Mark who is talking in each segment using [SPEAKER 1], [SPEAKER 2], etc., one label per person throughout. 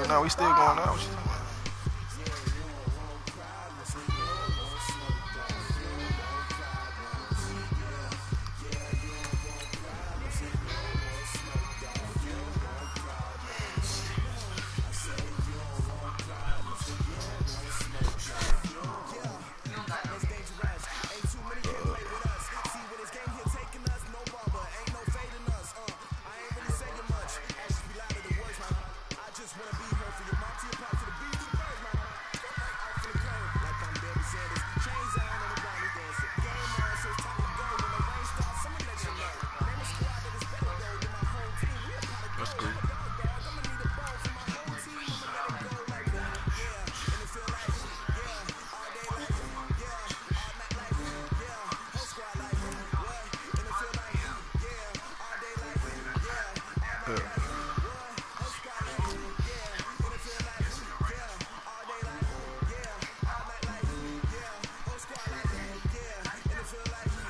[SPEAKER 1] No, we still going out.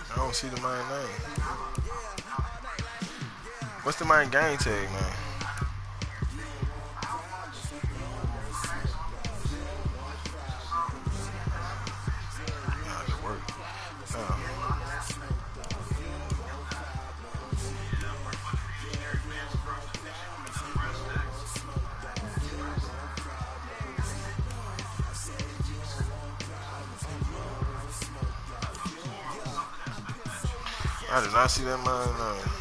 [SPEAKER 1] I don't see the main name. What's the main game tag, man? I did not see that man.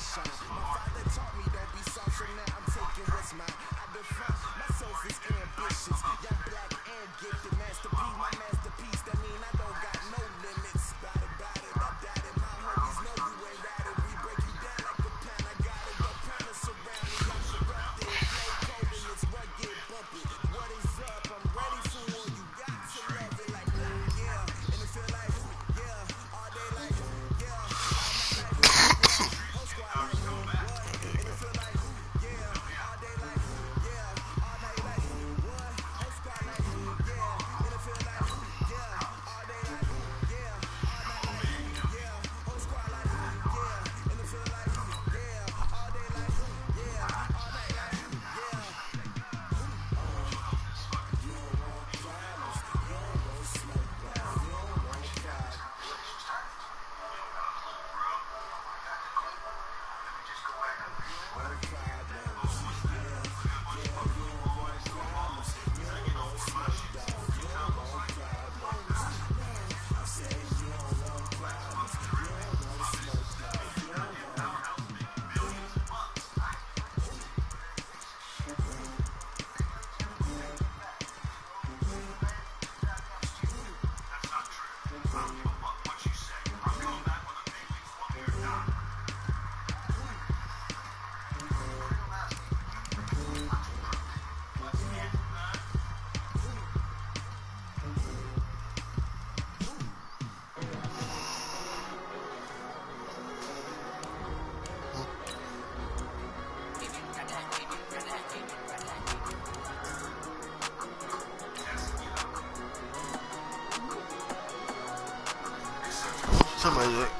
[SPEAKER 1] Something like that.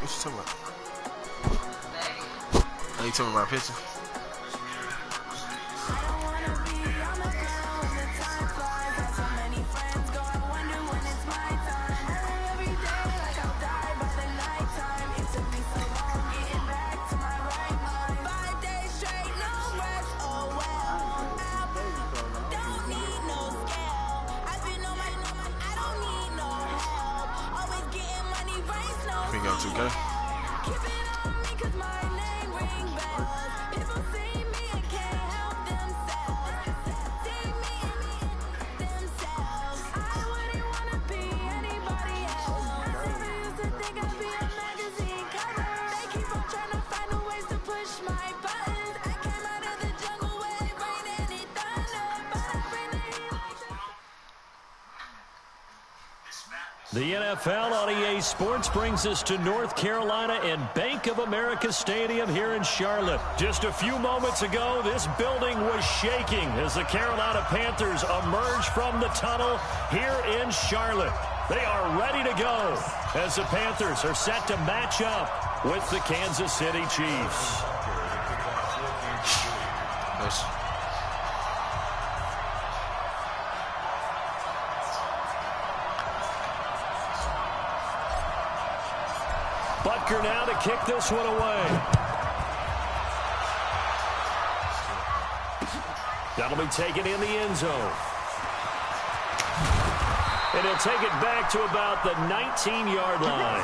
[SPEAKER 1] What you talking about? Are you talking about my picture? Okay.
[SPEAKER 2] The NFL on EA Sports brings us to North Carolina and Bank of America Stadium here in Charlotte. Just a few moments ago, this building was shaking as the Carolina Panthers emerge from the tunnel here in Charlotte. They are ready to go as the Panthers are set to match up with the Kansas City Chiefs.
[SPEAKER 1] Yes.
[SPEAKER 2] Butker now to kick this one away. That'll be taken in the end zone. And he'll take it back to about the 19-yard line.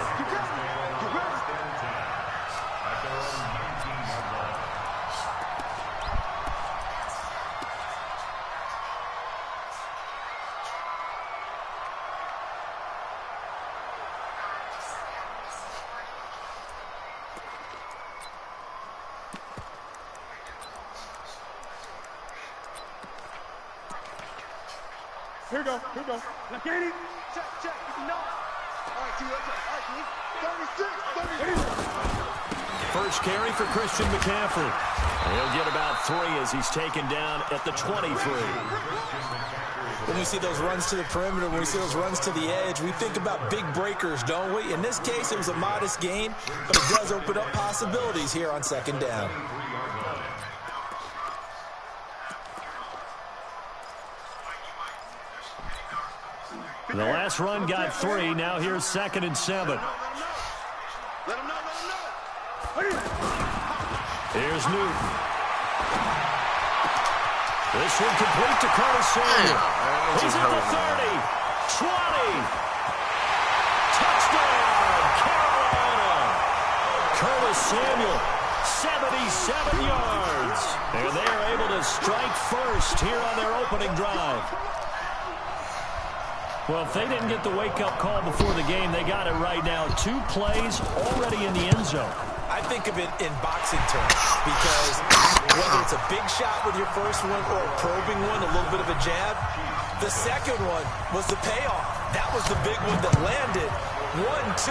[SPEAKER 3] Here we go. Now, Katie. Check. No. All right, All right, 36.
[SPEAKER 2] First carry for Christian McCaffrey. He'll get about 3 as he's taken down at the 23.
[SPEAKER 4] When we see those runs to the perimeter, when we see those runs to the edge, we think about big breakers, don't we? In this case, it was a modest gain, but it does open up possibilities here on second down.
[SPEAKER 2] The last run got 3. Now here's 2nd and 7.
[SPEAKER 3] Let him know.
[SPEAKER 2] Here's Newton. This one complete to Curtis Samuel. He's at the 30, 20. Touchdown, Carolina. Curtis Samuel, 77 yards. And they are able to strike first here on their opening drive. Well, if they didn't get the wake-up call before the game, they got it right now. 2 plays already in the end zone.
[SPEAKER 4] I think of it in boxing terms because whether it's a big shot with your first one or a probing one, a little bit of a jab, the second one was the payoff. That was the big one that landed. 1-2,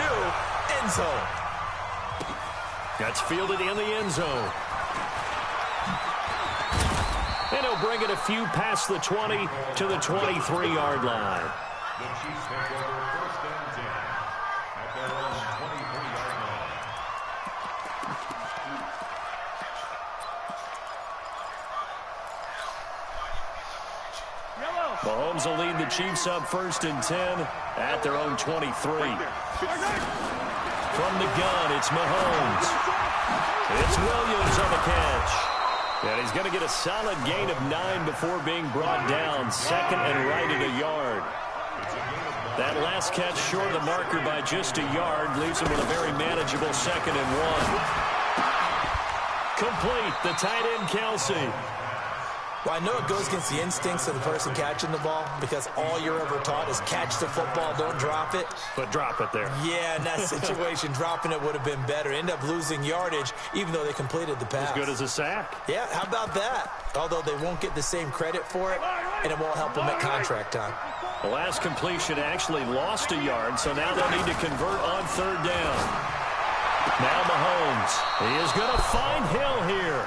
[SPEAKER 4] end zone.
[SPEAKER 2] That's fielded in the end zone. And he'll bring it a few past the 20 to the 23-yard line.
[SPEAKER 5] The Chiefs take over 1st and 10 at their own 23-yard line.
[SPEAKER 2] Mahomes will lead the Chiefs up 1st and 10 at their own 23. From the gun, it's Mahomes. It's Williams on the catch. And he's going to get a solid gain of 9 before being brought down. 2nd and right at a yard. That last catch short of the marker by just a yard leaves him with a very manageable 2nd and 1. Complete, the tight end Kelsey.
[SPEAKER 4] Well, I know it goes against the instincts of the person catching the ball because all you're ever taught is catch the football, don't drop it.
[SPEAKER 2] But drop it there.
[SPEAKER 4] Yeah, in that situation, dropping it would have been better. End up losing yardage, even though they completed the pass.
[SPEAKER 2] As good as a sack.
[SPEAKER 4] Yeah, how about that? Although they won't get the same credit for it, and it won't help them at contract time.
[SPEAKER 2] The last completion actually lost a yard, so now they'll need to convert on 3rd down. Now Mahomes. He is going to find Hill here.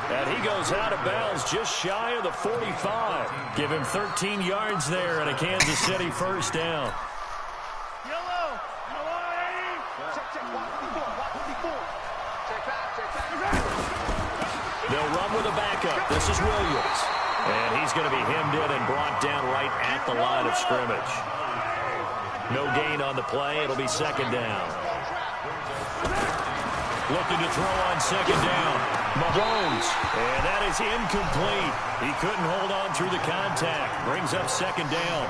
[SPEAKER 2] And he goes out of bounds just shy of the 45. Give him 13 yards there and a Kansas City 1st down.
[SPEAKER 3] Yellow. Check. Watch 54. Check back.
[SPEAKER 2] They'll run with a backup. This is Williams. And he's going to be hemmed in and brought down right at the line of scrimmage. No gain on the play. It'll be 2nd down. Looking to throw on 2nd down. Mahomes. And that is incomplete. He couldn't hold on through the contact. Brings up 2nd down.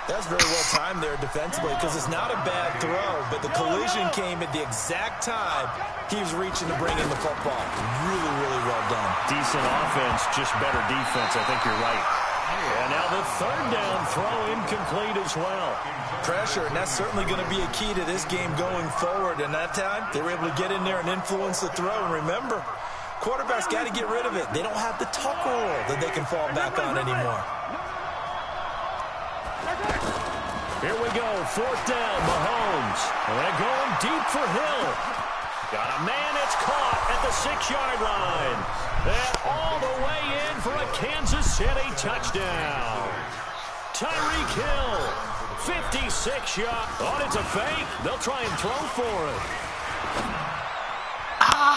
[SPEAKER 4] That's very well timed there defensively because it's not a bad throw, but the collision came at the exact time he was reaching to bring in the football. Really, really well done.
[SPEAKER 2] Decent offense, just better defense. I think you're right. And now the 3rd down throw incomplete as well.
[SPEAKER 4] Pressure, and that's certainly going to be a key to this game going forward. And that time, they were able to get in there and influence the throw. And remember, quarterbacks got to get rid of it. They don't have the tuck rule that they can fall back on anymore.
[SPEAKER 2] Here we go, 4th down, Mahomes. And they're going deep for Hill. Got a man, it's caught at the 6-yard line. And all the way in for a Kansas City touchdown. Tyreek Hill, 56 yards. Oh, it's a fake. They'll try and throw for it.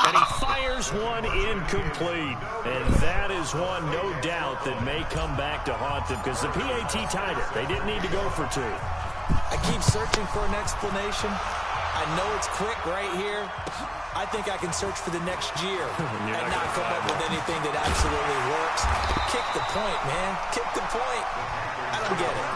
[SPEAKER 2] And he fires one incomplete. And that is one, no doubt, that may come back to haunt them because the PAT tied it. They didn't need to go for 2.
[SPEAKER 4] I keep searching for an explanation. I know it's quick right here. I think I can search for the next year and not come up with anything that absolutely works. Kick the point, man. Kick the point. I don't get it.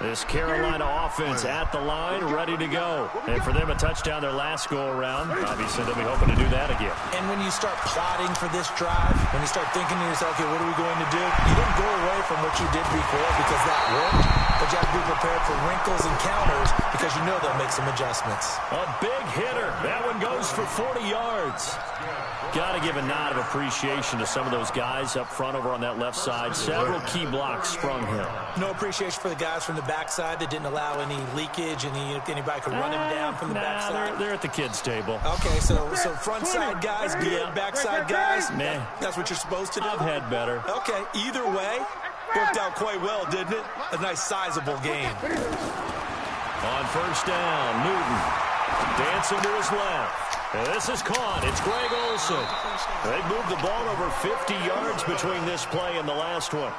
[SPEAKER 2] This Carolina offense at the line, ready to go. And for them, a touchdown their last go-around. Obviously, they'll be hoping to do that again.
[SPEAKER 4] And when you start plotting for this drive, when you start thinking to yourself, okay, what are we going to do? You don't go away from what you did before because that worked, but you have to be prepared for wrinkles and counters because you know they'll make some adjustments.
[SPEAKER 2] A big hitter. That one goes for 40 yards. Got to give a nod of appreciation to some of those guys up front over on that left side. Several key blocks sprung him.
[SPEAKER 4] No appreciation for the guys from the backside that didn't allow any leakage, and anybody could run him down from the backside.
[SPEAKER 2] They're at the kids' table.
[SPEAKER 4] Okay, so front side guys good, backside guys,
[SPEAKER 2] Nah.
[SPEAKER 4] that's what you're supposed to do?
[SPEAKER 2] I've had better.
[SPEAKER 4] Okay, either way, worked out quite well, didn't it? A nice sizable game.
[SPEAKER 2] On first down, Newton dancing to his left. And this is caught. It's Greg Olsen. They moved the ball over 50 yards between this play and the last one.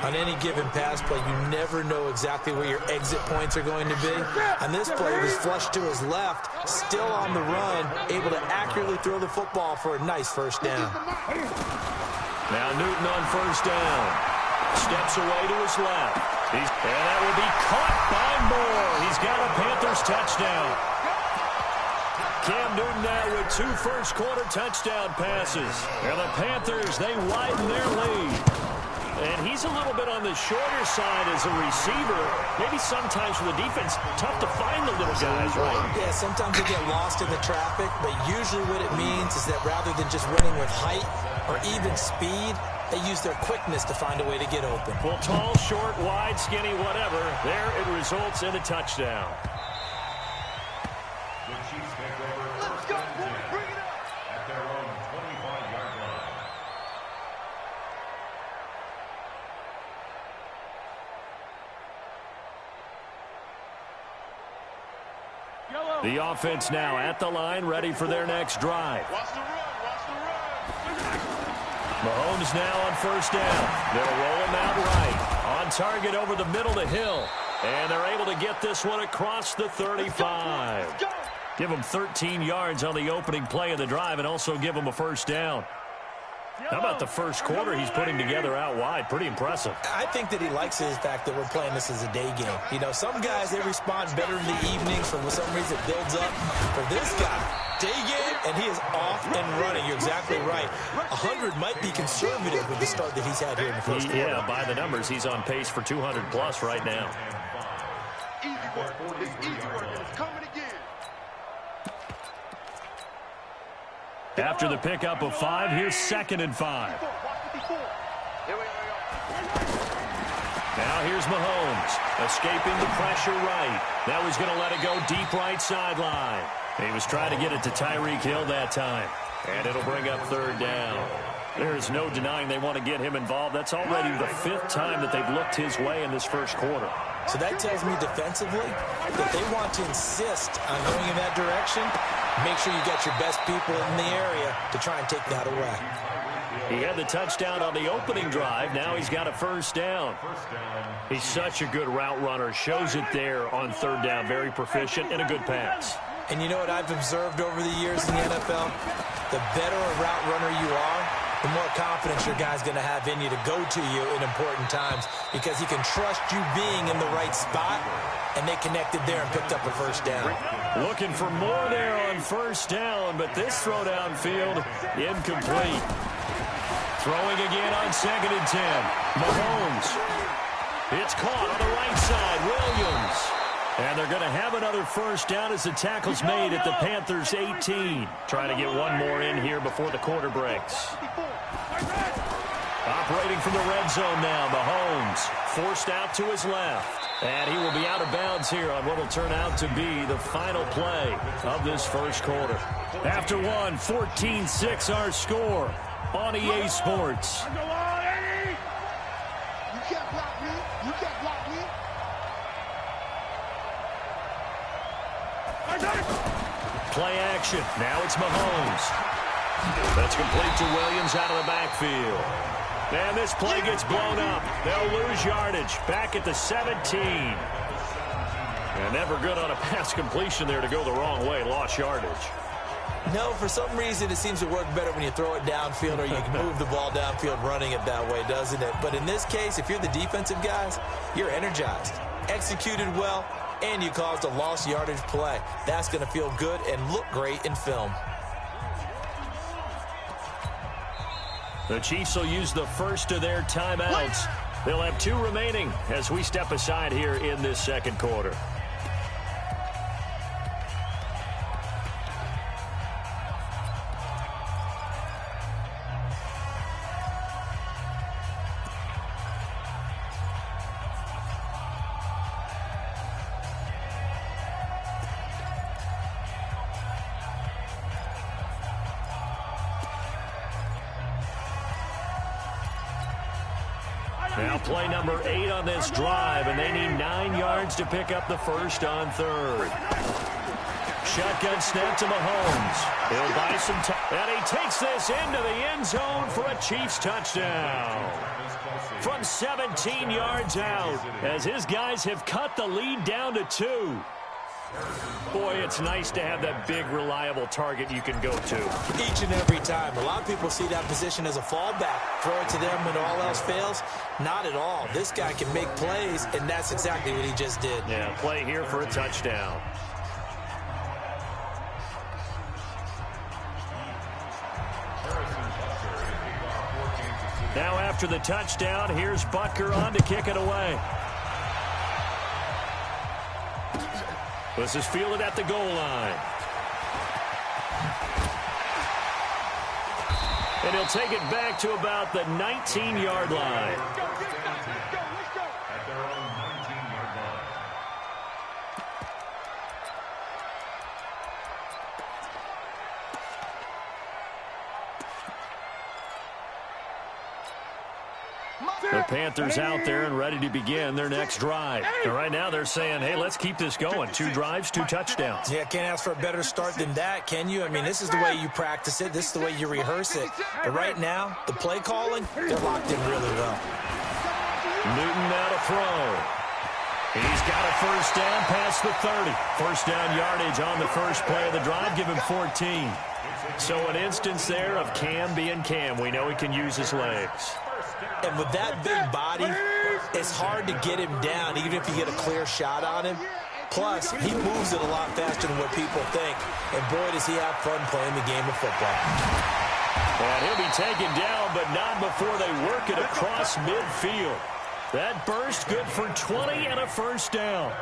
[SPEAKER 4] On any given pass play, you never know exactly where your exit points are going to be. On this play, he was flushed to his left, still on the run, able to accurately throw the football for a nice first down.
[SPEAKER 2] Now Newton on first down. Steps away to his left. And that will be caught by Moore. He's got a Panthers touchdown. Cam Newton now with 2 first-quarter touchdown passes. And the Panthers, they widen their lead. And he's a little bit on the shorter side as a receiver. Maybe sometimes for the defense, tough to find the little guys, right?
[SPEAKER 4] Yeah, sometimes they get lost in the traffic, but usually what it means is that rather than just running with height or even speed, they use their quickness to find a way to get open.
[SPEAKER 2] Well, tall, short, wide, skinny, whatever, there it results in a touchdown. The offense now at the line, ready for their next drive.
[SPEAKER 3] Watch the run, watch the run.
[SPEAKER 2] Mahomes now on first down. They'll roll him out right. On target over the middle to Hill. And they're able to get this one across the 35. Give him 13 yards on the opening play of the drive and also give him a first down. How about the first quarter he's putting together out wide? Pretty impressive.
[SPEAKER 4] I think that he likes the fact that we're playing this as a day game. You know, some guys, they respond better in the evenings for some reason it builds up. For this guy, day game, and he is off and running. You're exactly right. 100 might be conservative with the start that he's had here in the first quarter.
[SPEAKER 2] Yeah, by the numbers, he's on pace for 200-plus right now.
[SPEAKER 3] Easy work. It's easy work, and it's coming again.
[SPEAKER 2] After the pickup of 5, here's 2nd and 5. Now here's Mahomes, escaping the pressure right. Now he's going to let it go deep right sideline. He was trying to get it to Tyreek Hill that time. And it'll bring up 3rd down. There's no denying they want to get him involved. That's already the 5th time that they've looked his way in this first quarter.
[SPEAKER 4] So that tells me defensively that they want to insist on going in that direction. Make sure you got your best people in the area to try and take that away.
[SPEAKER 2] He had the touchdown on the opening drive. Now he's got a first down. He's such a good route runner. Shows it there on 3rd down. Very proficient and a good pass.
[SPEAKER 4] And you know what I've observed over the years in the NFL? The better a route runner you are, the more confidence your guy's going to have in you to go to you in important times because he can trust you being in the right spot, and they connected there and picked up a first down.
[SPEAKER 2] Looking for more there on first down, but this throw downfield incomplete. Throwing again on 2nd and 10. Mahomes. It's caught on the right side. Williams. And they're going to have another first down as the tackle's made at the Panthers' 18. Trying to get one more in here before the quarter breaks. Operating from the red zone now, Mahomes forced out to his left. And he will be out of bounds here on what will turn out to be the final play of this first quarter. After one, 14-6 our score on EA Sports.
[SPEAKER 3] You can't block me. You can't block me.
[SPEAKER 2] Play action. Now it's Mahomes. That's complete to Williams out of the backfield. And this play gets blown up. They'll lose yardage. Back at the 17. And never good on a pass completion there to go the wrong way. Lost yardage.
[SPEAKER 4] No, for some reason it seems to work better when you throw it downfield or you can move the ball downfield running it that way, doesn't it? But in this case, if you're the defensive guys, you're energized, executed well, and you caused a lost yardage play. That's going to feel good and look great in film.
[SPEAKER 2] The Chiefs will use the first of their timeouts. They'll have 2 remaining as we step aside here in this second quarter. Now play number 8 on this drive, and they need 9 yards to pick up the first on 3rd. Shotgun snap to Mahomes. He'll buy some time, and he takes this into the end zone for a Chiefs touchdown. From 17 yards out, as his guys have cut the lead down to 2. Boy, it's nice to have that big, reliable target you can go to.
[SPEAKER 4] Each and every time. A lot of people see that position as a fallback. Throw it to them when all else fails. Not at all. This guy can make plays, and that's exactly what he just did.
[SPEAKER 2] Yeah, play here for a touchdown. Now after the touchdown, here's Butker on to kick it away. This is fielded at the goal line. And he'll take it back to about the 19-yard line.
[SPEAKER 5] At their own 19-yard line.
[SPEAKER 2] The Panthers out there and ready to begin their next drive. And right now they're saying, hey, let's keep this going. 2 drives, 2 touchdowns.
[SPEAKER 4] Yeah, can't ask for a better start than that, can you? I mean, this is the way you practice it. This is the way you rehearse it. But right now, the play calling, they're locked in really well.
[SPEAKER 2] Newton now to throw. He's got a first down past the 30. First down yardage on the first play of the drive. Give him 14. So an instance there of Cam being Cam. We know he can use his legs.
[SPEAKER 4] And with that big body, it's hard to get him down, even if you get a clear shot on him. Plus, he moves it a lot faster than what people think. And boy, does he have fun playing the game of football.
[SPEAKER 2] And he'll be taken down, but not before they work it across midfield. That burst good for 20 and a first down.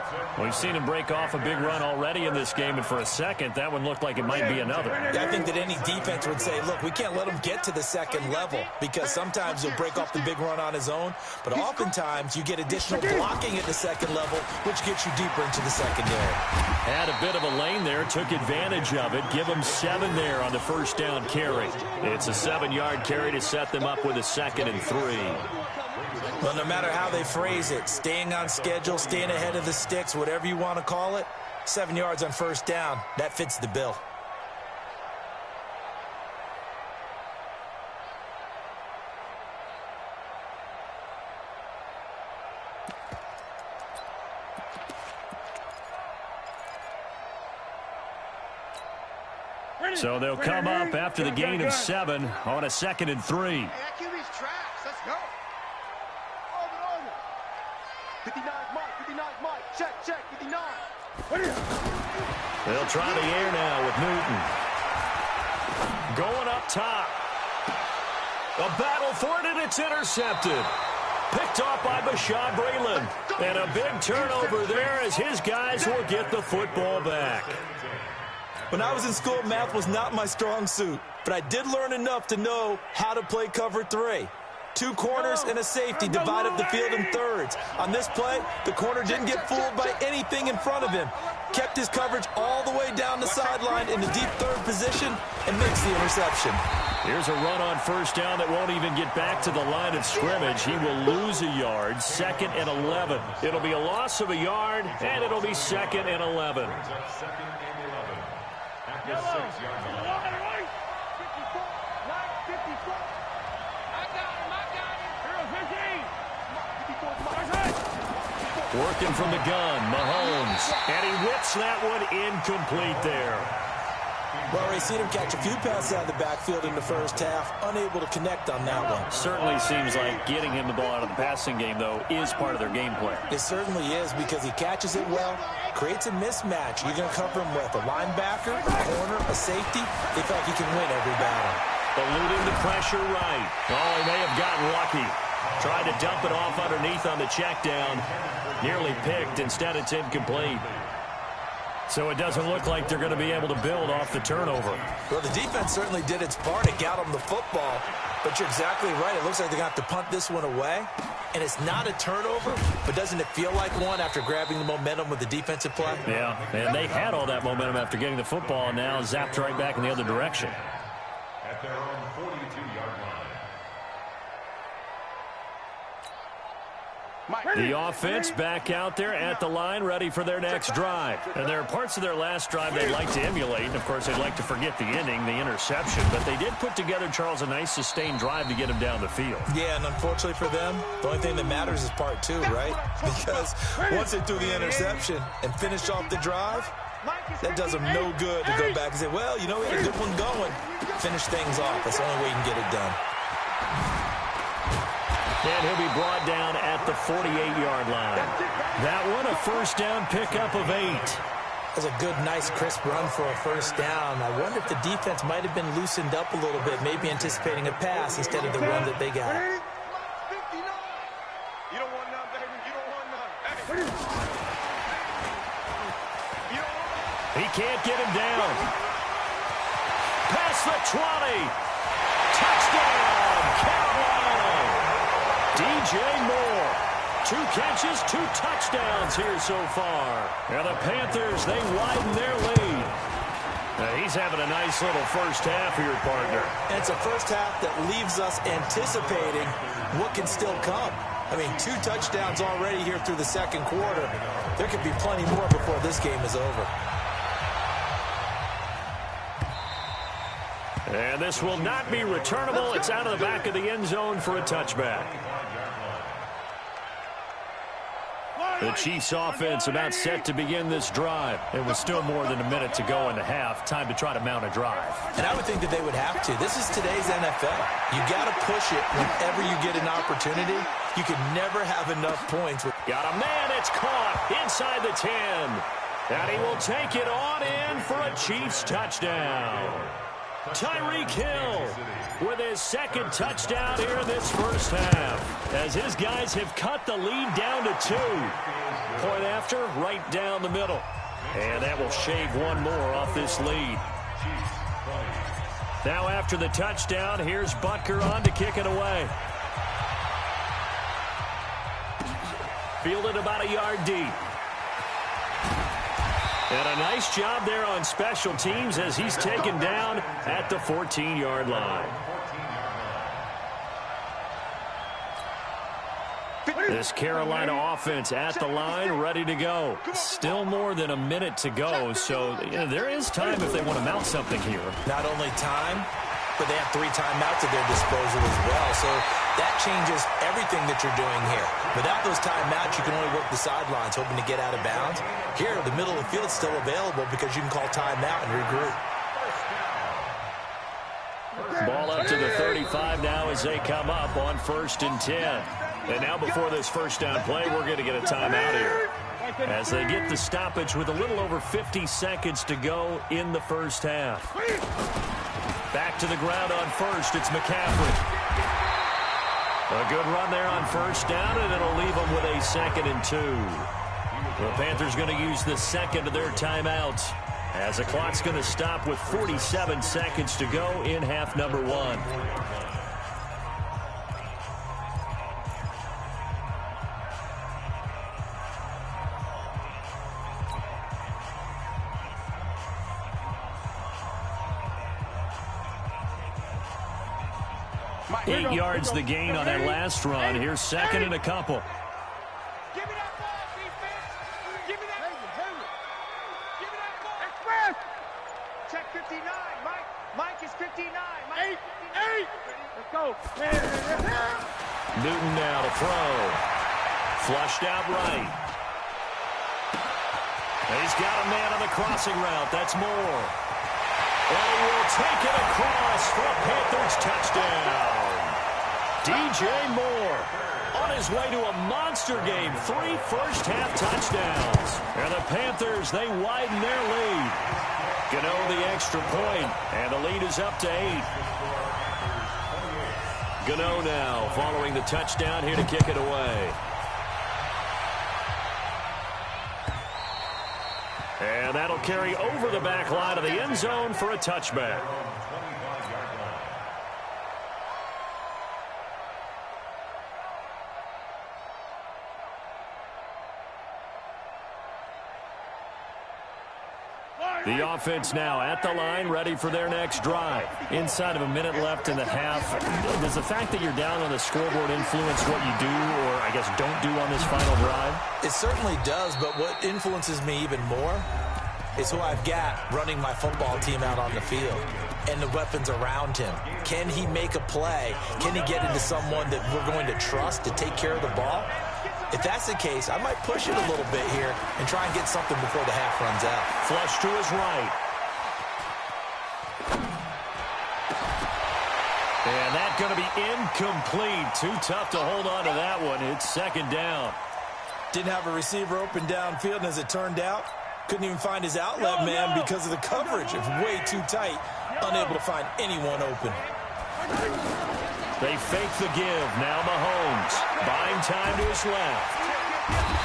[SPEAKER 2] We've seen him break off a big run already in this game, and for a second, that one looked like it might be another.
[SPEAKER 4] I think that any defense would say, look, we can't let him get to the second level, because sometimes he'll break off the big run on his own, but oftentimes you get additional blocking at the second level, which gets you deeper into the secondary.
[SPEAKER 2] Had a bit of a lane there, took advantage of it. Give him 7 there on the first down carry. It's a 7-yard carry to set them up with a 2nd and 3.
[SPEAKER 4] Well, no matter how they phrase it, staying on schedule, staying ahead of the sticks, whatever you want to call it, 7 yards on first down, that fits the bill.
[SPEAKER 2] So they'll come up after the gain of 7 on a 2nd and 3.
[SPEAKER 3] Hey, that QB's trash. Let's go. Over. 59 Mike. Check. 59.
[SPEAKER 2] They'll try the air now with Newton. Going up top. A battle for it, and it's intercepted. Picked off by Bashaud Breeland. And a big turnover there as his guys will get the football back.
[SPEAKER 4] When I was in school, math was not my strong suit, but I did learn enough to know how to play cover 3. 2 corners and a safety divide up the field in thirds. On this play, the corner didn't get fooled by anything in front of him. Kept his coverage all the way down the sideline in the deep third position and makes the interception.
[SPEAKER 2] Here's a run on first down that won't even get back to the line of scrimmage. He will lose a yard, 2nd and 11. It'll be a loss of a yard, and it'll be 2nd and 11. Working from the gun, Mahomes. And he whips that one incomplete there.
[SPEAKER 4] Well, Ray, seen him catch a few passes out of the backfield in the first half, unable to connect on that one.
[SPEAKER 2] Certainly seems like getting him the ball out of the passing game, though, is part of their game plan.
[SPEAKER 4] It certainly is, because he catches it well, creates a mismatch. You're going to cover him with a linebacker, a corner, a safety. They feel like he can win every battle.
[SPEAKER 2] Eluding the pressure right. Oh, he may have gotten lucky. Tried to dump it off underneath on the check down. Nearly picked. Instead, it's incomplete. So it doesn't look like they're going to be able to build off the turnover.
[SPEAKER 4] Well, the defense certainly did its part. It got them the football. But you're exactly right. It looks like they're going to have to punt this one away. And it's not a turnover, but doesn't it feel like one after grabbing the momentum with the defensive play?
[SPEAKER 2] Yeah, and they had all that momentum after getting the football, and now zapped right back in the other direction.
[SPEAKER 5] At their own 42-yard line.
[SPEAKER 2] The offense back out there at the line, ready for their next drive. And there are parts of their last drive they'd like to emulate. And, of course, they'd like to forget the inning, the interception. But they did put together, Charles, a nice sustained drive to get him down the field.
[SPEAKER 4] Yeah, and unfortunately for them, the only thing that matters is part two, right? Because once they threw the interception and finished off the drive, that does them no good to go back and say, well, you know, we had a good one going. Finish things off. That's the only way you can get it done.
[SPEAKER 2] And he'll be brought down at the 48-yard line. That one, a first down pickup of 8.
[SPEAKER 4] That's a good, nice, crisp run for a first down. I wonder if the defense might have been loosened up a little bit, maybe anticipating a pass instead of the run that they got.
[SPEAKER 3] You don't want none, baby. You don't want none.
[SPEAKER 2] He can't get him down. Past the 20. Touchdown, Carolina. DJ Moore, 2 catches, 2 touchdowns here so far. And the Panthers, they widen their lead. Now, he's having a nice little first half here, partner.
[SPEAKER 4] And it's a first half that leaves us anticipating what can still come. I mean, 2 touchdowns already here through the second quarter. There could be plenty more before this game is over.
[SPEAKER 2] And this will not be returnable. It's out of the back of the end zone for a touchback. The Chiefs offense about set to begin this drive. It was still more than a minute to go in the half. Time to try to mount a drive.
[SPEAKER 4] And I would think that they would have to. This is today's NFL. You got to push it whenever you get an opportunity. You can never have enough points.
[SPEAKER 2] Got a man. It's caught inside the 10. And he will take it on in for a Chiefs touchdown. Tyreek Hill with his second touchdown here in this first half, as his guys have cut the lead down to 2. Point after, right down the middle. And that will shave one more off this lead. Now after the touchdown, here's Butker on to kick it away. Fielded about a yard deep. And a nice job there on special teams as he's taken down at the 14-yard line. This Carolina offense at the line, ready to go. Still more than a minute to go, so there is time if they want to mount something here.
[SPEAKER 4] Not only time, but they have 3 timeouts at their disposal as well. So that changes everything that you're doing here. Without those timeouts, you can only work the sidelines, hoping to get out of bounds. Here, the middle of the field is still available because you can call timeout and regroup.
[SPEAKER 2] Ball up to the 35 now as they come up on 1st and 10. And now before this first down play, we're going to get a timeout here, as they get the stoppage with a little over 50 seconds to go in the first half. Back to the ground on first. It's McCaffrey. A good run there on first down, and it'll leave them with a 2nd and 2. The Panthers going to use the second of their timeouts, as the clock's going to stop with 47 seconds to go in half number 1. Eight yards the gain on that last run. Here's 2nd and a couple.
[SPEAKER 3] Give me that ball, defense. Give me that. Give me that ball. Express. check 59. Mike is 59. Mike
[SPEAKER 6] 8. Let's go.
[SPEAKER 2] Newton now to throw. Flushed out right. He's got a man on the crossing route. That's Moore. And he will take it across for a Panthers touchdown. DJ Moore on his way to a monster game. 3 first-half touchdowns. And the Panthers, they widen their lead. Gano the extra point, and the lead is up to 8. Gano now following the touchdown here to kick it away. And that'll carry over the back line of the end zone for a touchback. The offense now at the line, ready for their next drive. Inside of a minute left in the half, does the fact that you're down on the scoreboard influence what you do, or I guess don't do on this final drive?
[SPEAKER 4] It certainly does, but what influences me even more is who I've got running my football team out on the field and the weapons around him. Can he make a play? Can he get into someone that we're going to trust to take care of the ball? If that's the case, I might push it a little bit here and try and get something before the half runs out.
[SPEAKER 2] Flush to his right. And that's going to be incomplete. Too tough to hold on to that one. It's second down.
[SPEAKER 4] Didn't have a receiver open downfield, and as it turned out, couldn't even find his outlet man because of the coverage. It's way too tight. Unable to find anyone open.
[SPEAKER 2] They fake the give. Now Mahomes buying time to his left.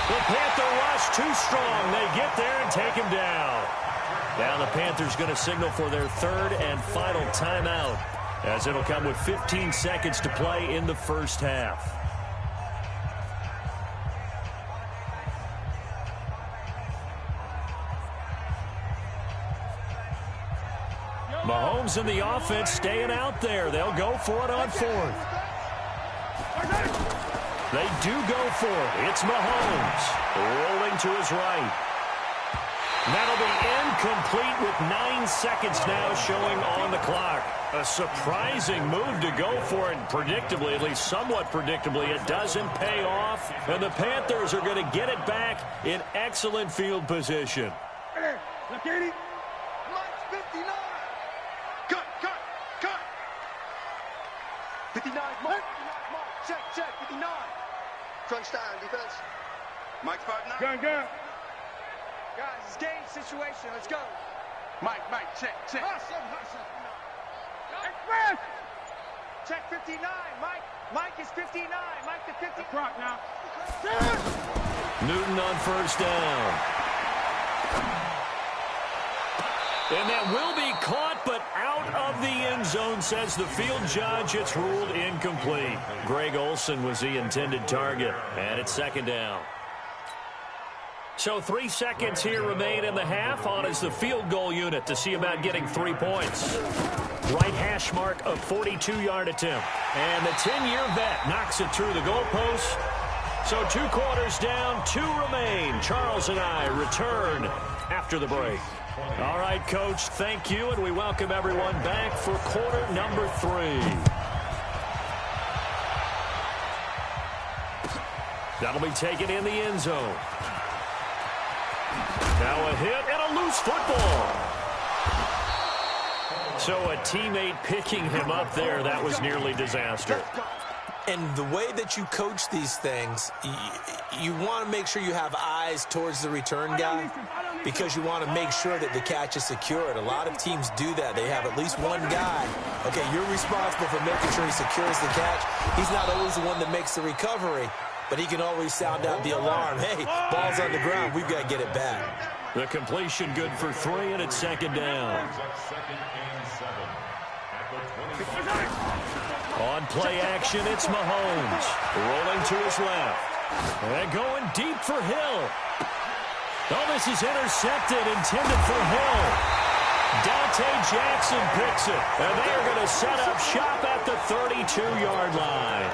[SPEAKER 2] The Panther rush too strong. They get there and take him down. Now the Panthers going to signal for their third and final timeout, as it'll come with 15 seconds to play in the first half. Mahomes and the offense staying out there. They'll go for it on 4th. They do go for it. It's Mahomes rolling to his right. That'll be incomplete with 9 seconds now showing on the clock. A surprising move to go for it. Predictably, at least somewhat predictably, it doesn't pay off. And the Panthers are going to get it back in excellent field position.
[SPEAKER 3] Look at it. Mike's 59. Cut. 59, Mike. Check. 59. Crunch down, defense. Mike's partner.
[SPEAKER 6] Gun.
[SPEAKER 3] Guys, it's game situation. Let's go.
[SPEAKER 6] Mike, check.
[SPEAKER 3] Express. Check 59. Mike is 59. Mike the 50.
[SPEAKER 6] Rock now.
[SPEAKER 2] Newton on first down. And that will be caught, but out of the end zone, says the field judge. It's ruled incomplete. Greg Olsen was the intended target, and it's second down. So 3 seconds here remain in the half. On is the field goal unit to see about getting 3 points. Right hash mark of 42-yard attempt. And the 10-year vet knocks it through the goalpost. So 2 quarters down, 2 remain. Charles and I return after the break. All right, Coach, thank you, and we welcome everyone back for quarter number 3. That'll be taken in the end zone. Now a hit and a loose football. So a teammate picking him up there, that was nearly disaster.
[SPEAKER 4] And the way that you coach these things, you want to make sure you have eyes towards the return guy because you want to make sure that the catch is secured. A lot of teams do that. They have at least one guy. Okay, you're responsible for making sure he secures the catch. He's not always the one that makes the recovery, but he can always sound out the alarm. Hey, ball's on the ground. We've got to get it back.
[SPEAKER 2] The completion good for 3, and it's second down. On play action, it's Mahomes. Rolling to his left. And going deep for Hill. Oh, this is intercepted, intended for Hill. Dante Jackson picks it. And they are going to set up shop at the 32-yard line.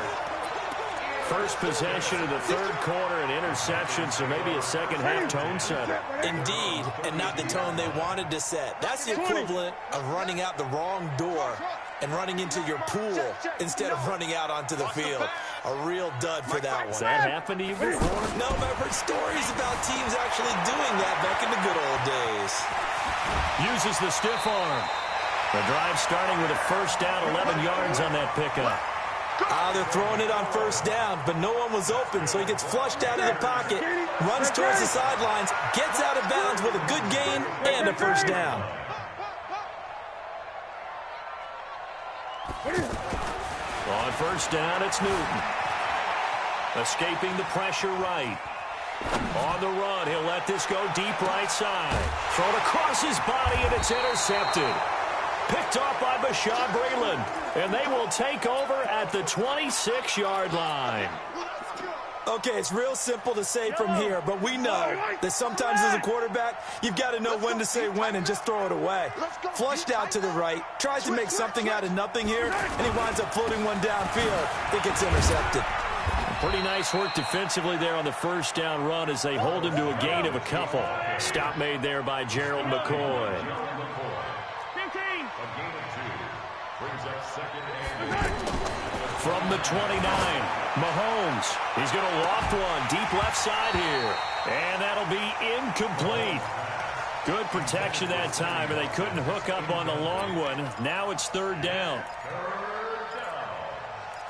[SPEAKER 2] First possession of the third quarter, an interception, so maybe a second-half tone setter.
[SPEAKER 4] Indeed, and not the tone they wanted to set. That's the equivalent of running out the wrong door and running into your pool instead of running out onto the field. A real dud for that one.
[SPEAKER 2] Has that happened to you before?
[SPEAKER 4] No, but I've heard stories about teams actually doing that back in the good old days.
[SPEAKER 2] Uses the stiff arm. The drive starting with a first down, 11 yards on that pickup.
[SPEAKER 4] They're throwing it on first down, but no one was open, so he gets flushed out of the pocket, runs towards the sidelines, gets out of bounds with a good gain and a first down.
[SPEAKER 2] On first down, it's Newton. Escaping the pressure right. On the run, he'll let this go deep right side. Thrown across his body, and it's intercepted. Picked off by Bashaud Breeland, and they will take over at the 26-yard line.
[SPEAKER 4] Okay, it's real simple to say from here, but we know that sometimes as a quarterback, you've got to know when to say when and just throw it away. Flushed out to the right, tries to make something out of nothing here, and he winds up floating one downfield. It gets intercepted.
[SPEAKER 2] Pretty nice work defensively there on the first down run as they hold him to a gain of a couple. Stop made there by Gerald McCoy. From the 29, Mahomes. He's going to loft one deep left side here. And that'll be incomplete. Good protection that time, and they couldn't hook up on the long one. Now it's third down.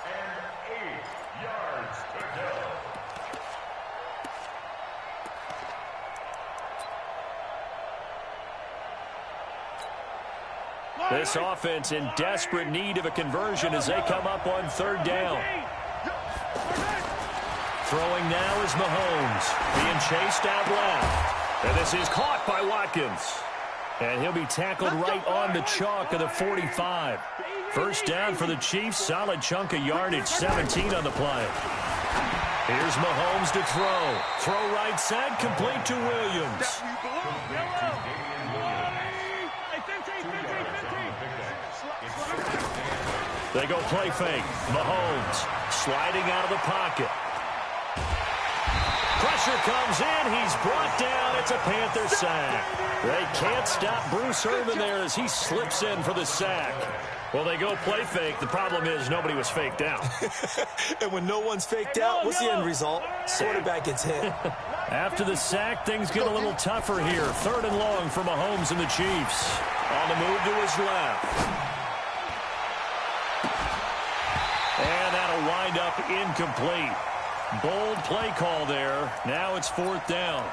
[SPEAKER 5] And 8 yards to go.
[SPEAKER 2] This offense in desperate need of a conversion as they come up on third down. Throwing now is Mahomes, being chased out left. And this is caught by Watkins. And he'll be tackled right on the chalk of the 45. First down for the Chiefs, solid chunk of yardage, 17 on the play. Here's Mahomes to throw. Throw right side, complete to Williams. They go play fake. Mahomes sliding out of the pocket. Pressure comes in. He's brought down. It's a Panther sack. They can't stop Bruce Irvin there as he slips in for the sack. Well, they go play fake. The problem is nobody was faked out.
[SPEAKER 4] And when no one's faked out, what's the end result? Quarterback gets hit.
[SPEAKER 2] After the sack, things get a little tougher here. Third and long for Mahomes and the Chiefs. On the move to his left. And that'll wind up incomplete. Bold play call there. Now it's fourth down.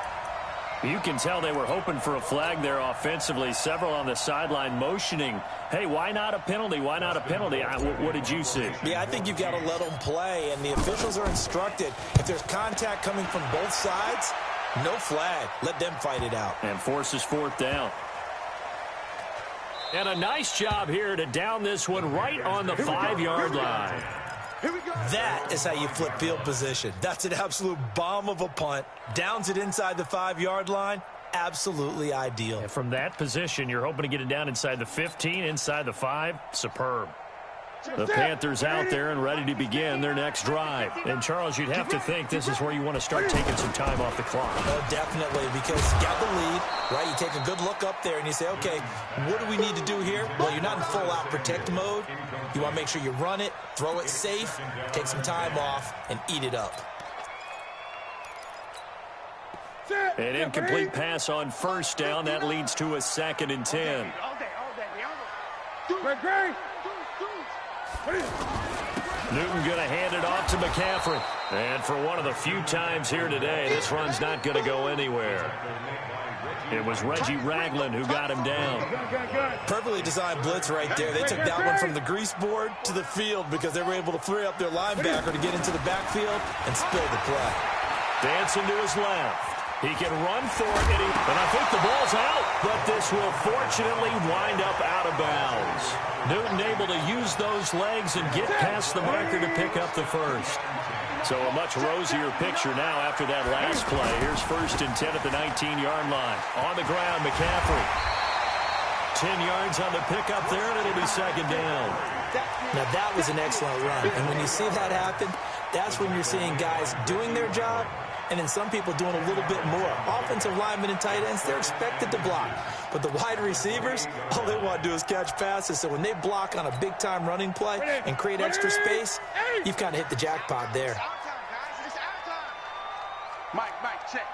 [SPEAKER 2] You can tell they were hoping for a flag there offensively. Several on the sideline motioning, hey, why not a penalty? Why not a penalty? What did you see?
[SPEAKER 4] Yeah, I think you've got to let them play, and the officials are instructed. If there's contact coming from both sides, no flag. Let them fight it out.
[SPEAKER 2] And forces fourth down. And a nice job here to down this one right on the 5-yard line.
[SPEAKER 4] That is how you flip field position. That's an absolute bomb of a punt. Downs it inside the 5-yard line. Absolutely ideal.
[SPEAKER 2] And from that position, you're hoping to get it down inside the 15, inside the 5. Superb. The Panthers out there and ready to begin their next drive. And, Charles, you'd have to think this is where you want to start taking some time off the clock.
[SPEAKER 4] Oh, definitely, because you got the lead, right? You take a good look up there and you say, okay, what do we need to do here? Well, you're not in full-out protect mode. You want to make sure you run it, throw it safe, take some time off, and eat it up.
[SPEAKER 2] An incomplete pass on first down. That leads to a 2nd and 10. Newton going to hand it off to McCaffrey. And for one of the few times here today, this run's not going to go anywhere. It was Reggie Ragland who got him down.
[SPEAKER 4] Perfectly designed blitz right there. They took that one from the grease board to the field because they were able to free up their linebacker to get into the backfield and spill the play.
[SPEAKER 2] Dancing to his left. He can run for it, and I think the ball's out, but this will fortunately wind up out of bounds. Newton able to use those legs and get past the marker to pick up the first. So a much rosier picture now after that last play. Here's 1st and 10 at the 19-yard line. On the ground, McCaffrey. 10 yards on the pickup there, and it'll be second down.
[SPEAKER 4] Now, that was an excellent run. And when you see that happen, that's when you're seeing guys doing their job and then some people doing a little bit more. Offensive linemen and tight ends, they're expected to block. But the wide receivers, all they want to do is catch passes. So when they block on a big-time running play and create extra space, you've kind of hit the jackpot there.
[SPEAKER 6] Mike, check.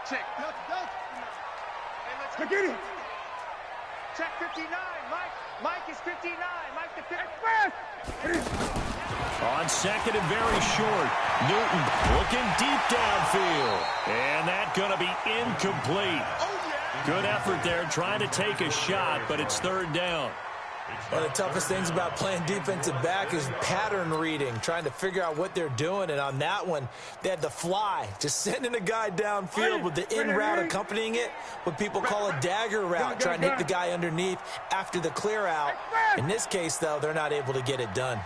[SPEAKER 3] Look at it.
[SPEAKER 6] Check 59, Mike. Mike is 59. Mike the
[SPEAKER 3] Fast.
[SPEAKER 2] On second and very short, Newton looking deep downfield. And that's going to be incomplete. Good effort there trying to take a shot, but it's third down.
[SPEAKER 4] One of the toughest things about playing defensive back is pattern reading, trying to figure out what they're doing. And on that one, they had the fly, just sending a guy downfield with the in route accompanying it, what people call a dagger route, trying to hit the guy underneath after the clear out. In this case, though, they're not able to get it done.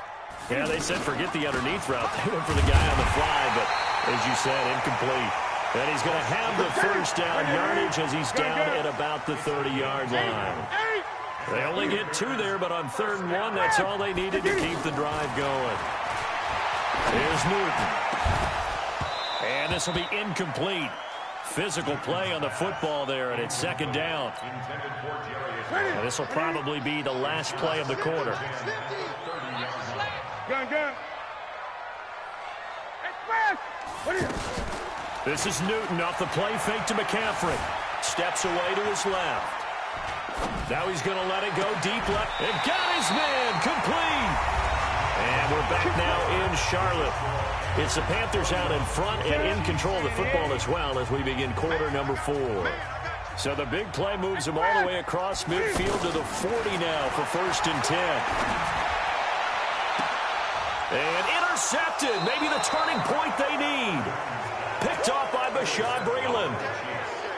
[SPEAKER 2] Yeah, they said forget the underneath route. They went for the guy on the fly, but as you said, incomplete. And he's going to have the first down yardage as he's down at about the 30-yard line. They only get 2 there, but on 3rd and 1, that's all they needed to keep the drive going. Here's Newton. And this will be incomplete. Physical play on the football there, and it's second down. And this will probably be the last play of the quarter.
[SPEAKER 3] Gun.
[SPEAKER 2] This is Newton off the play fake to McCaffrey. Steps away to his left. Now he's going to let it go deep left. And got his man complete. And we're back now in Charlotte. It's the Panthers out in front and in control of the football as well as we begin quarter number 4. So the big play moves them all the way across midfield to the 40 now for 1st and 10. And intercepted. Maybe the turning point they need. Picked off by Bashaud Breeland.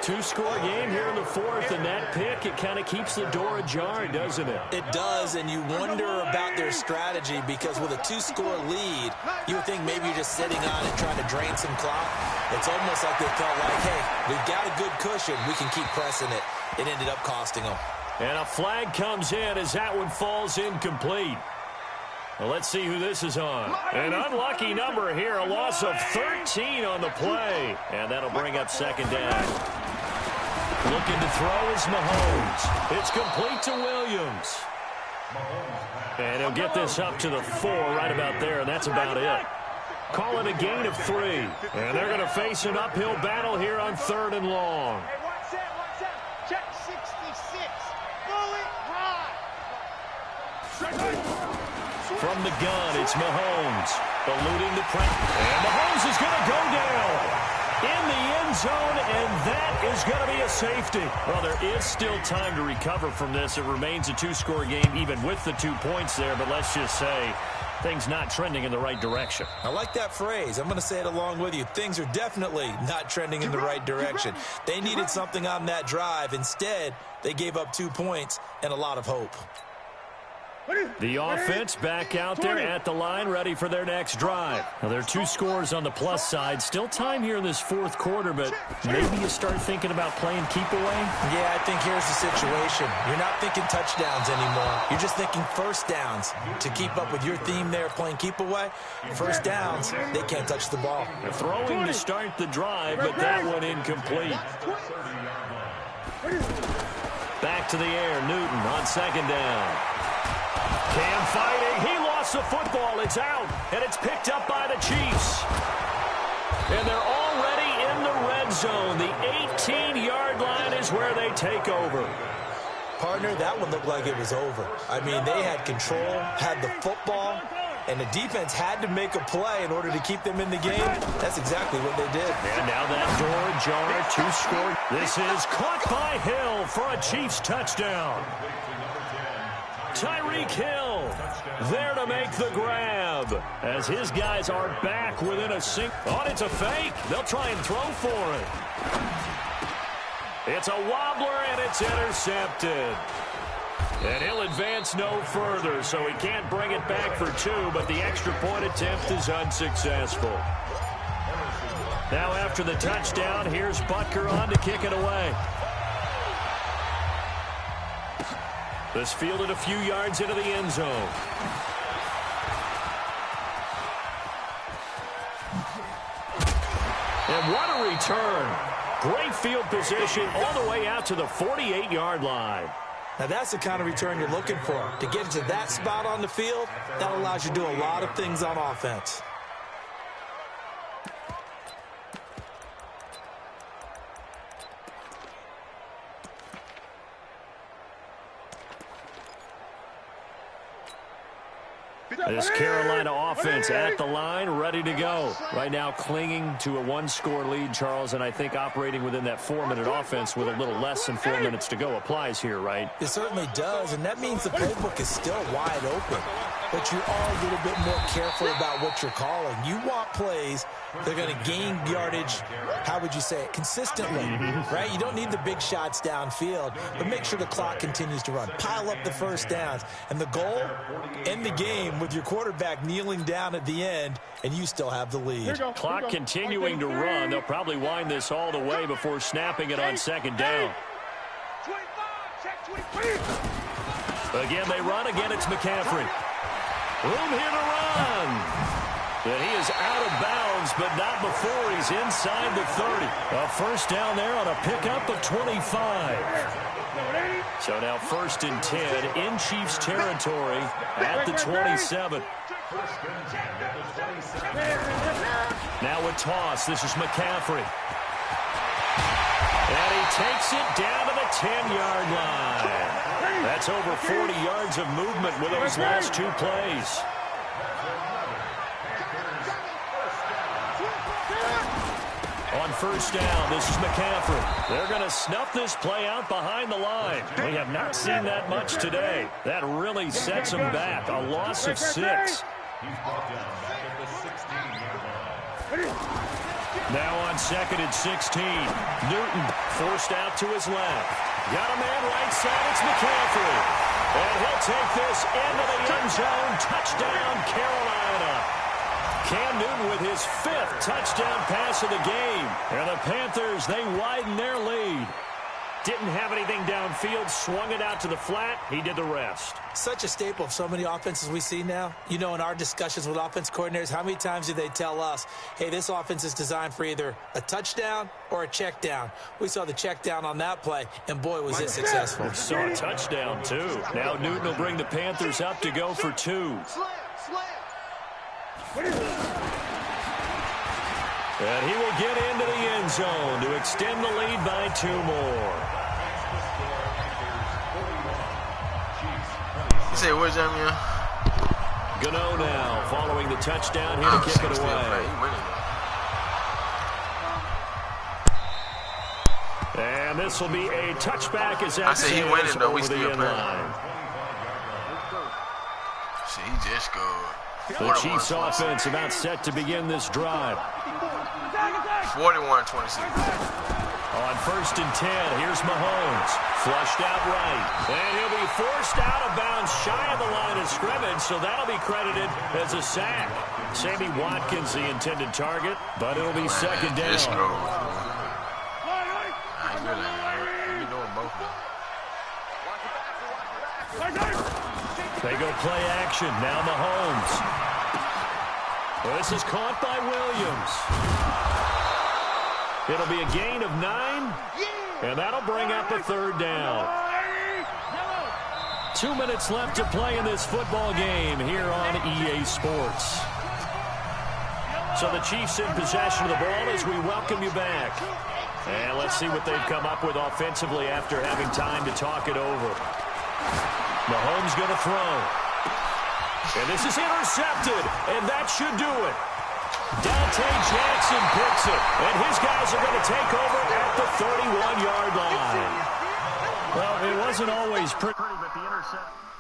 [SPEAKER 2] 2-score game here in the 4th, and that pick, it kind of keeps the door ajar, doesn't it?
[SPEAKER 4] It does, and you wonder about their strategy because with a 2-score lead, you would think maybe you're just sitting on it trying to drain some clock. It's almost like they felt like, hey, we've got a good cushion. We can keep pressing it. It ended up costing them.
[SPEAKER 2] And a flag comes in as that one falls incomplete. Well, let's see who this is on. An unlucky number here, a loss of 13 on the play. And that'll bring up second down. Looking to throw is Mahomes. It's complete to Williams. And he'll get this up to the 4 right about there, and that's about it. Call it a gain of 3. And they're going to face an uphill battle here on 3rd and long.
[SPEAKER 3] Hey, one set. Check 66. Bullet high.
[SPEAKER 2] From the gun, it's Mahomes. Eluding the pressure. And Mahomes is going to go down in the end zone, and that is going to be a safety. Well, there is still time to recover from this. It remains a 2-score game, even with the 2 points there, but let's just say things not trending in the right direction.
[SPEAKER 4] I like that phrase. I'm going to say it along with you. Things are definitely not trending in the right direction. They needed something on that drive. Instead, they gave up 2 points and a lot of hope.
[SPEAKER 2] The offense back out there at the line, ready for their next drive. Now, there are 2 scores on the plus side. Still time here in this 4th quarter, but maybe you start thinking about playing keep away?
[SPEAKER 4] Yeah, I think here's the situation. You're not thinking touchdowns anymore. You're just thinking first downs. To keep up with your theme there, playing keep away, first downs, they can't touch the ball.
[SPEAKER 2] They're throwing to start the drive, but that one incomplete. Back to the air, Newton on second down. Cam fighting. He lost the football. It's out, and it's picked up by the Chiefs. And they're already in the red zone. The 18-yard line is where they take over.
[SPEAKER 4] Partner, that one looked like it was over. I mean, they had control, had the football, and the defense had to make a play in order to keep them in the game. That's exactly what they did.
[SPEAKER 2] And now that door ajar, 2-score. This is caught by Hill for a Chiefs touchdown. Tyreek Hill there to make the grab as his guys are back within a sink. Oh, it's a fake. They'll try and throw for it. It's a wobbler, and it's intercepted. And he'll advance no further, so he can't bring it back for 2, but the extra point attempt is unsuccessful. Now after the touchdown, here's Butker on to kick it away. This fielded a few yards into the end zone. And what a return. Great field position all the way out to the 48-yard line.
[SPEAKER 4] Now, that's the kind of return you're looking for. To get to that spot on the field, that allows you to do a lot of things on offense.
[SPEAKER 2] This Carolina offense at the line, ready to go. Right now clinging to a one-score lead, Charles, and I think operating within that 4-minute offense with a little less than 4 minutes to go applies here, right?
[SPEAKER 4] It certainly does, and that means the playbook is still wide open. But you are a little bit more careful about what you're calling. You want plays that are going to gain yardage, how would you say it, consistently, right? You don't need the big shots downfield, but make sure the clock continues to run. Pile up the first downs. And the goal, end the game with your quarterback kneeling down at the end, and you still have the lead.
[SPEAKER 2] Clock continuing to run. They'll probably wind this all the way before snapping it on second down.
[SPEAKER 6] 25, check 23.
[SPEAKER 2] Again, they run. Again, it's McCaffrey. Room here to run. And he is out of bounds, but not before he's inside the 30. A first down there on a pickup of 25. So now 1st and 10 in Chiefs territory at the 27. Now a toss. This is McCaffrey. And he takes it down to the 10-yard line. That's over 40 yards of movement with those last 2 plays. On first down, this is McCaffrey. They're going to snuff this play out behind the line. We have not seen that much today. That really sets them back. A loss of 6. Now on 2nd and 16. Newton forced out to his left. Got a man right side. It's McCaffrey. And he'll take this into the end zone. Touchdown, Carolina. Cam Newton with his 5th touchdown pass of the game. And the Panthers, they widen their lead. Didn't have anything downfield, swung it out to the flat. He did the rest.
[SPEAKER 4] Such a staple of so many offenses we see now. You know, in our discussions with offense coordinators, how many times do they tell us, hey, this offense is designed for either a touchdown or a check down? We saw the check down on that play, and boy, was it successful.
[SPEAKER 2] We saw a touchdown, too. Now Newton will bring the Panthers up to go for 2. And he will get into the end zone to extend the lead by 2 more.
[SPEAKER 1] You say where's Jamie?
[SPEAKER 2] Gano now following the touchdown here to kick it away. And this will be a touchback as that
[SPEAKER 1] said he winning though. We
[SPEAKER 2] over
[SPEAKER 1] still
[SPEAKER 2] the end
[SPEAKER 1] playing.
[SPEAKER 2] line.
[SPEAKER 1] See, he just scored.
[SPEAKER 2] The Chiefs offense about set to begin this drive.
[SPEAKER 1] 41-26.
[SPEAKER 2] On 1st and 10, here's Mahomes. Flushed out right. And he'll be forced out of bounds shy of the line of scrimmage, so that'll be credited as a sack. Sammy Watkins, the intended target, but it'll be 2nd down.
[SPEAKER 1] Just go. I ain't really. You know both of them.
[SPEAKER 2] They go play action. Now Mahomes. This is caught by Williams. It'll be a gain of 9, and that'll bring up a 3rd down. 2 minutes left to play in this football game here on EA Sports. So the Chiefs in possession of the ball as we welcome you back. And let's see what they've come up with offensively after having time to talk it over. Mahomes going to throw. And this is intercepted, and that should do it. Dante Jackson picks it, and his guys are going to take over at the 31-yard line. Well, it wasn't always pretty, but the interception.